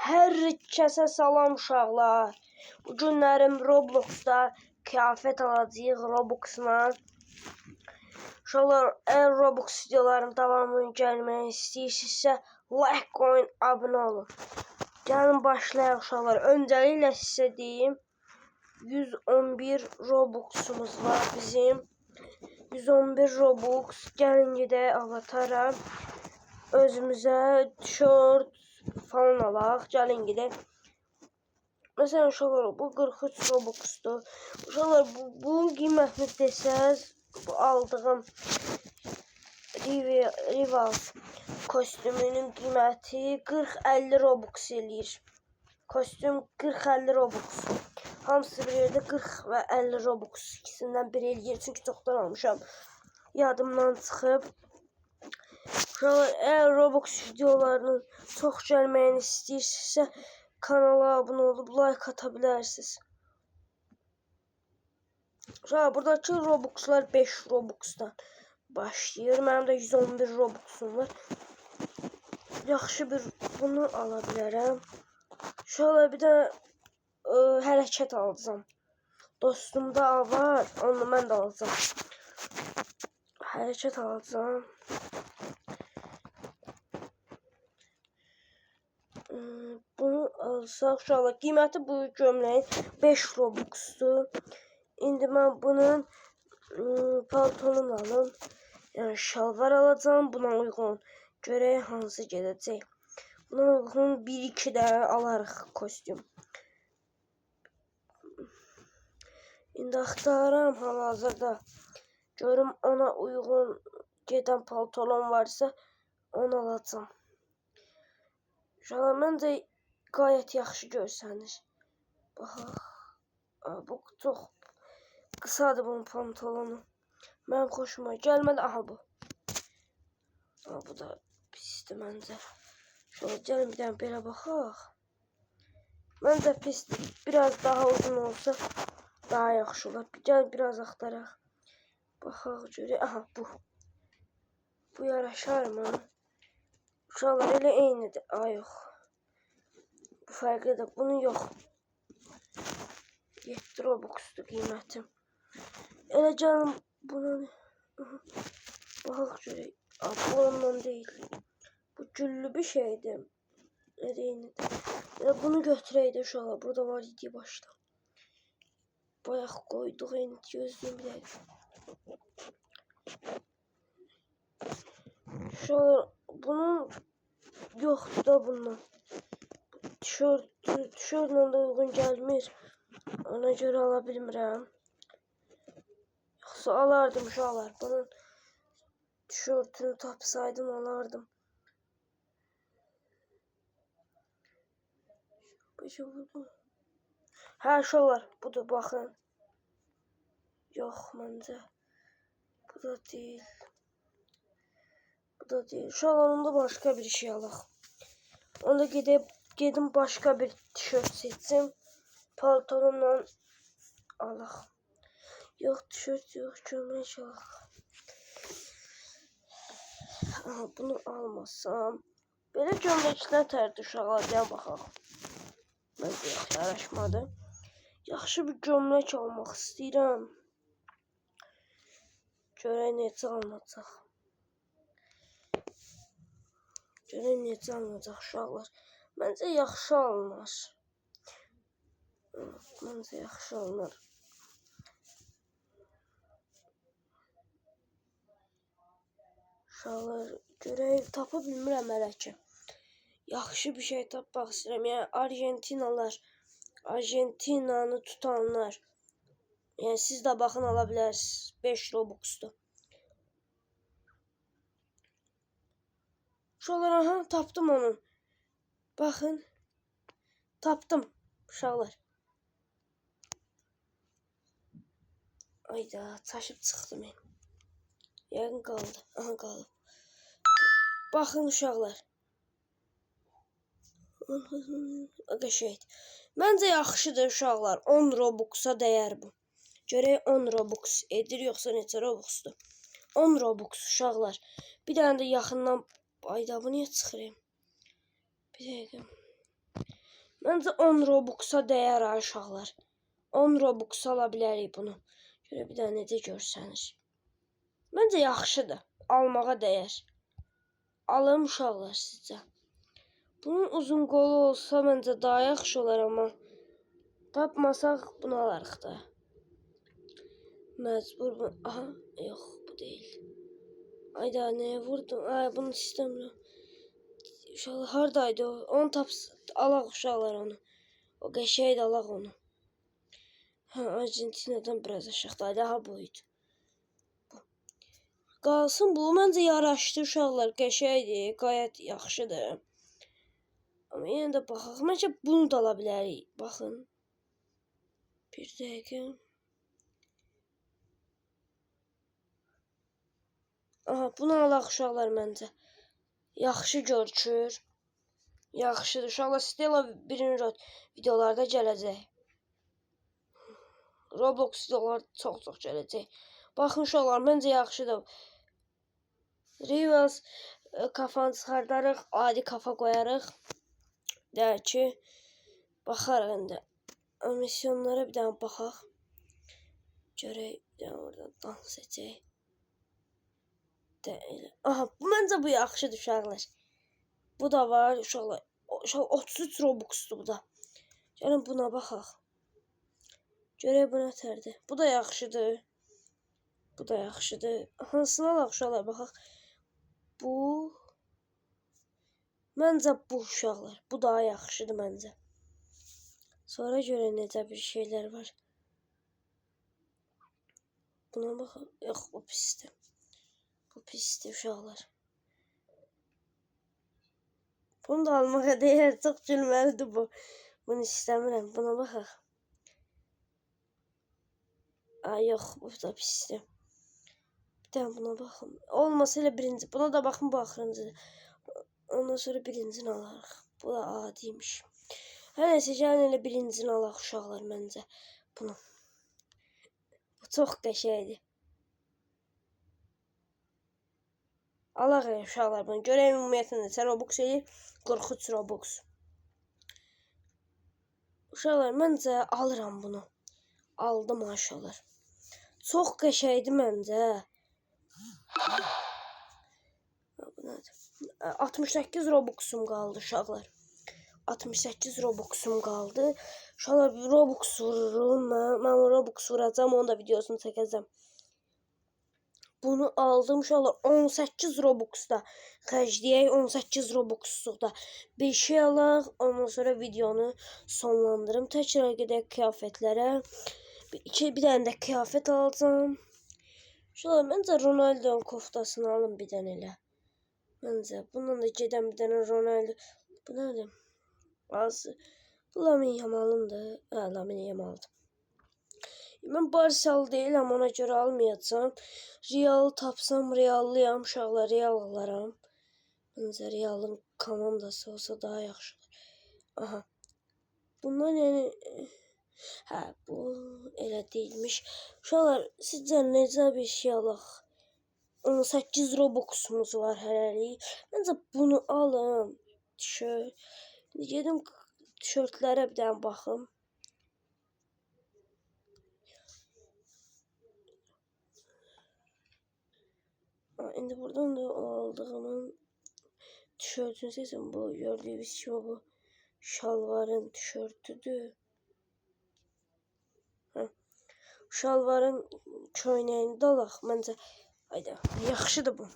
Hər kəsə salam uşaqlar. Bu günlərim Robloxda kıyafət alacağıq Robux'la. Uşaqlar, əgər Robux videolarım davamını gəlməyi istəyirsinizsə, like qoyun, abunə olun. Gəlin başlayaq uşaqlar. Öncəliklə sizə deyim, 111 Robux'umuz var bizim. 111 Robux. Gəlin gedək avatara. Özümüzə tişört falan alaq. Gəlin gedək. Məsələn uşaqlar, bu 43 Robux'dur. Uşaqlar, bunun qiymətini desəz, bu aldığım Rival kostümünün qiyməti 40-50 Robux eləyir. Kostüm 40-50 Robux. Hamısı bir yerdə 40 və 50 Robux ikisindən biri eləyir. Çünki çoxdan almışam. Yadımdan çıxıb. Uşaqlar, əgər Robux videolarının çox gəlməyini istəyirsinizsə, kanala abunə olub like ata bilərsiniz. Uşaqlar, buradakı Robuxlar 5 Robuxdan başlayır. Mənim də 111 Robuxum var. Yaxşı bir bunu ala bilərəm. Uşaqlar, bir də hərəkət alacağım. Dostumda var, onu mən də alacağım. Hərəkət alacağım. Bunu alsaq uşaqlar, qiyməti bu gömləyin 5 Robuxdur. İndi mən bunun paltonunu alım. Yəni şalvar alacağım buna uyğun. Görək hansı gedəcək. Buna uyğun 1-2 də alarıq kostyum. İndi axtarıram hal-hazırda. Görüm ona uyğun gedən paltolam varsa onu alacağım. Uşaqlar, məncə qayət yaxşı görsənir. Baxaq. Bu çox qısadır bunun pantolonu. Mənim xoşuma gəlmədi. Aha bu. Bu da pisdir məncə. Şöyle gəlin bir dənə belə baxaq. Məncə pisdir. Biraz daha uzun olsa daha yaxşı olar. Gəl biraz axtaraq. Baxaq görək. Aha bu. Bu yaraşar mı? Uşaqlar elə eynidir. Ay yox. Bu fərqlidir. Bunu yox. 7 Robux'dur qiymətim. Elə gəlin bunu baxaq görək. Bu ondan deyil. Bu güllü bir şeydir. Elə eynidir. Elə bunu götürək də uşaqlar. Burada var idi başda. Bayaq qoyduq. Eyni gözlüyüm bir dəqiqə. Uşaqlar, bunun yoxdur da bundan. Tişörtlə də uyğun gəlmir. Ona görə ala bilmirəm. Yoxsa alardım uşaqlar. Bunun tişörtünü tapsaydım alardım. Hə uşaqlar, budur baxın. Yox məncə. Bu da deyil. Bu da deyil. Uşaqlar, onda başqa bir şey alaq. Onda gedim başqa bir tişört seçim. Paltonumla alaq. Yox, tişört yox, gömlək alaq. Bunu almasam. Belə gömləklər tərdi uşaqlar, deyə baxaq. Məncə yox, yaraşmadı. Yaxşı bir gömlək almaq istəyirəm. Görək necə alınacaq. Görək necə alınacaq uşaqlar. Məncə yaxşı alınır. Məncə yaxşı alınır. Uşaqlar, görək tapa bilmirəm hələ ki. Yaxşı bir şey tapmaq istəyirəm. Yəni Argentinanı tutanlar. Yəni siz də baxın ala bilərsiniz. 5 Robux'dur. Uşaqlar, aha tapdım onu. Baxın. Tapdım uşaqlar. Ayda çaşıb çıxdım mən. Yəqin qaldı. Aha qaldı. Baxın uşaqlar. Qəşəngdir. Məncə yaxşıdır uşaqlar. 10 Robux'a dəyər bu. Görək 10 Robux edir yoxsa neçə Robux'dur. 10 Robux uşaqlar. Bir dənə də yaxından ayda bu niyə çıxırım? Bir dəqiqə. Məncə 10 Robux'a dəyər ha uşaqlar. 10 Robux ala bilərik bunu. Şöyle bir daha necə görsəniz. Məncə yaxşıdır. Almağa dəyər. Alım uşaqlar sizcə. Bunun uzun qolu olsa məncə daha yaxşı olar amma tapmasaq bunu alarıq da. Məcbur bu. Aha, yox bu deyil. Ayda nəyə vurdum? Ay bunu istəmirəm. Uşaqlar hardaydı o? Onu alaq uşaqlar onu. O qəşəngdir, alaq onu. Ha, Argentinadan biraz aşağıdaydı. Ha buydu. Qalsın bu. Məncə yaraşdı uşaqlar. Qəşəngdir, qayət yaxşıdır. Amma yenə də baxaq. Məncə bunu da ala bilərik. Baxın. Bir dəqiqə. Aha, bunu alaq uşaqlar məncə. Yaxşı görünür. Yaxşıdır. Uşaqlar Stella birinci videolarda gələcək. Roblox videolar çox gələcək. Baxın uşaqlar, məncə yaxşıdır. Rivas kafanı çıxardarıq, adi kafa qoyarıq. Deyək ki, baxarıq indi. Misyonlara bir dənə baxaq. Görək, bir dənə oradan dans edəcək. Aha, bu məncə bu yaxşıdır uşaqlar. Bu da var uşaqlar. 33 Robux'dur bu da. Gəlin buna baxaq. Görək bu nətərdir. Bu da yaxşıdır. Bu da yaxşıdır. Hansını alaq uşaqlar baxaq. Bu. Məncə bu uşaqlar. Bu daha yaxşıdır məncə. Sonra görək necə bir şeylər var. Buna baxaq. Yox, bu pisdir. Bu pisdir uşaqlar. Bunu da almağa dəyər. Çox gülməlidir bu. Bunu istəmirəm. Buna baxaq. Ay yox, bu da pisdir. Bir dənə buna baxın. Olmasa elə birinci. Buna da baxın, bu axırıncıdır. Ondan sonra birincini alarıq. Bu da adiymiş. Hər nəsə gəlin elə birincini alaq uşaqlar məncə. Bunu. Bu çox qəşəngdir. Alaq elə uşaqlar bunu. Görək ümumiyyətlə neçə Robux eləyir. 43 Robux. Uşaqlar məncə alıram bunu. Aldım uşaqlar. Çox qəşəngdir məncə. 68 Robux'um qaldı uşaqlar. 68 Robux'um qaldı. Uşaqlar bir Robux vururum. Mən Robux vuracağım. Onun da videosunu çəkəcəm. Bunu aldım uşaqlar. 18 Robux'da xərcləyək. 18 Robux'da bir şey alaq. Ondan sonra videonu sonlandırım. Təkrar gedək kıyafetlərə. Bir dənə də kıyafet alacağım. Uşaqlar məncə Ronaldo'nun koftasını alın bir dənə elə. Məncə bundan da gedən bir dənə Ronaldo. Bu nədir? Azı. Bu Lamine Yamal'ındır. Hə, Lamine Yamal'dır. Mən Barsalı deyiləm, ona görə almayacağım. Real'ı tapsam Real'lıyam. Uşaqlar Real alaram. Məncə Real'ın komandası olsa daha yaxşıdır. Aha. Bundan yəni... Hə, bu elə deyilmiş. Uşaqlar, sizcə necə bir şey alaq? 18 Robux'umuz var hələlik. Məncə bunu alın. Tişört. Gedim tişörtlərə bir dənə baxım. İndi buradan da aldığımın tişörtünü seçin. Bu gördüyünüz kimi bu şalvarın tişörtüdür. Şalvarın köynəyini də alaq. Məncə hayda, yaxşıdır bu.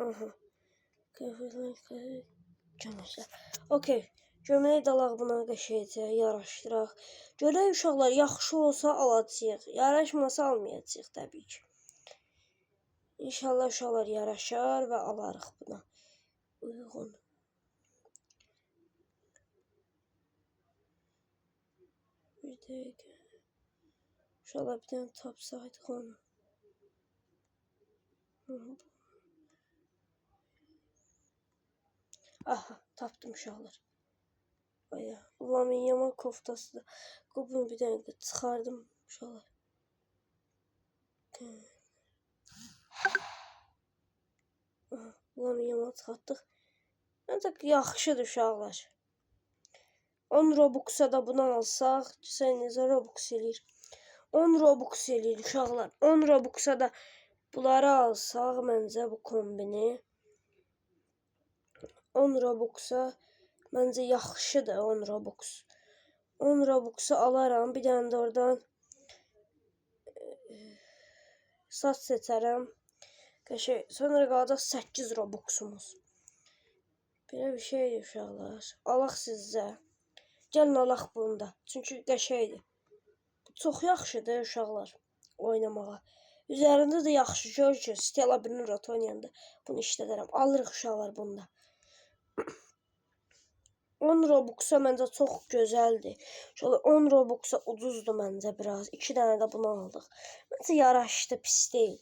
Aha. Göməklər. Okey. Gömləyi də alaq buna qəşəngcə yaraşdıraq. Görək uşaqlar yaxşı olsa alacağıq. Yaraşmasa almayacağıq təbii ki. İnşallah uşaqlar yaraşar və alarıq buna. Uyğun. Bir dəqiqə. Uşaqlar bir dənə tapsaydıq onu. Aha, tapdım uşaqlar. Aya, Lamine Yamal koftası da. Bunu bir dənə çıxardım uşaqlar. Aha, Lamine Yamal çıxartdıq. Məncə yaxşıdır uşaqlar. 10 Robux'a da bunu alsaq, sən necə Robux eləyir? 10 Robux eləyir uşaqlar. 10 Robux'a da bunları alsaq, məncə bu kombini 10 Robux'a məncə yaxşıdır 10 Robux. 10 Robux'u alaram. Bir dənə də oradan saç seçərəm. Sonra qalacaq 8 Robux'umuz. Belə bir şeydir uşaqlar. Alaq sizə. Gəlin alaq bunu da. Çünki qəşəngdir. Çox yaxşıdır uşaqlar oynamağa. Üzərində də yaxşı gör ki, Stella Brinrot oynayanda bunu işlədərəm. Alırıq uşaqlar bunu da. 10 Robux'a məncə çox gözəldir. Şöyle 10 Robux'a ucuzdur məncə biraz. 2 dənə də bunu aldıq. Məncə yaraşdı, pis deyil.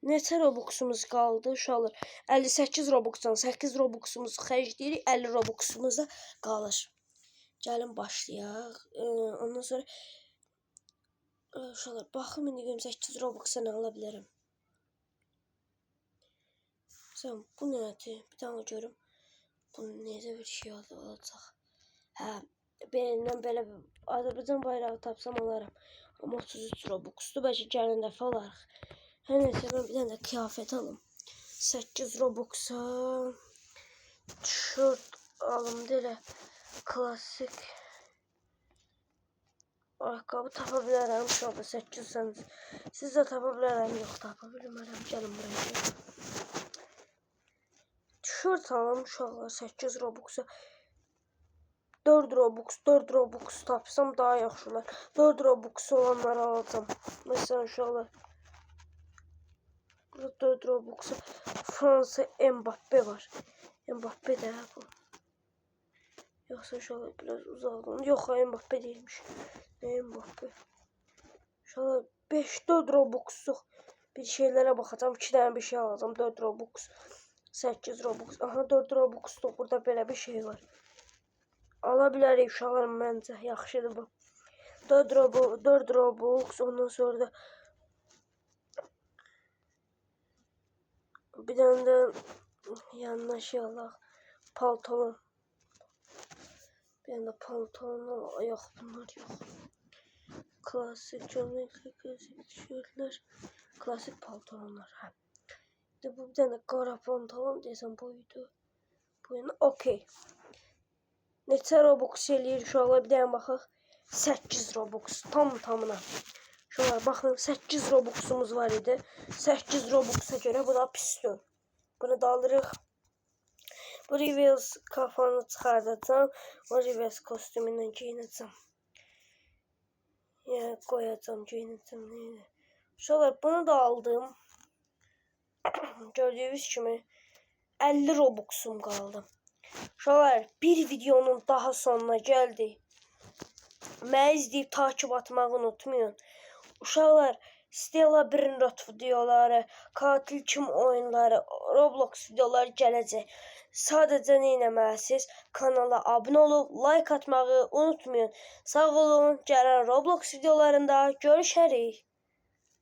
Neçə Robux'umuz qaldı uşaqlar? 58 Robux'dan 8 Robux'umuzu xərcləyirik, 50 Robux'umuz da qalır. Gəlin başlayaq. Ondan sonra uşaqlar baxım indi 28 Robux'a nə ala bilərəm. Sən bu nədir? Bir dənə görüm. Bu necə bir şey olacaq? Hə, belindən belə Azərbaycan bayrağı tapsam alaram. Amma 33 Robux'dur. Bəlkə gələn dəfə alarıq. Hər neysə mən bir dənə də kıyafət alım. 8 Robux'a tişört alım deyə klasik ayaqqabı tapa bilərəm. Şurada 8 cent. Siz də tapa bilərəm, yox tapa bilmərəm. Gəlin buraya. Tişört alım uşaqlar 8 Robux'a. 4 Robux tapsam daha yaxşı olar. 4 Robux olanları alacağım. Məsələn uşaqlar. Burada 4 Robux'a Fransa Mbappe var. Mbappe də bu. Yoxsa uşaqlar biraz uzaqdan. Yox, Mbappe değilmiş. Ne Mbappe? Uşaqlar 5-4 Robux'luq bir şeylərə baxacağım. 2 dənə bir şey alacağım. 4 Robux. 8 Robux. Aha 4 Robux'luq burada belə bir şey var. Ala bilərik uşaqlar məncə. Yaxşıdır bu. 4 Robux. Ondan sonra da bir dənə də yanına şey alaq. Palton. Bir dənə də palton. Yox bunlar yox. Klasik klasik tişörtlər. Klasik paltonlar. Hə. Bu bir dənə qara pantolon desəm buydu. Bu yana okey. Neçə Robux eləyir uşaqlar bir dənə baxaq. 8 Robux tam tamına. Şunlar baxın 8 Robux'umuz var idi. 8 Robux'a görə bu da pisdir. Bunu da alırıq. Bu Rivers kafanı çıxardacağım. O Rivers kostümündən giyinəcəm. Yəni qoyacağım, giyinəcəm. Uşaqlar bunu da aldım. Gördüyünüz kimi 50 Robux'um qaldı. Uşaqlar bir videonun daha sonuna gəldik. Məni izləyib takip atmağı unutmayın. Uşaqlar Stella Brinrot videoları, Katil Kim oyunları, Roblox videoları gələcək. Sadəcə nə etməlisiniz? Kanala abunə olub, like atmağı unutmayın. Sağ olun. Gələn Roblox videolarında görüşərik.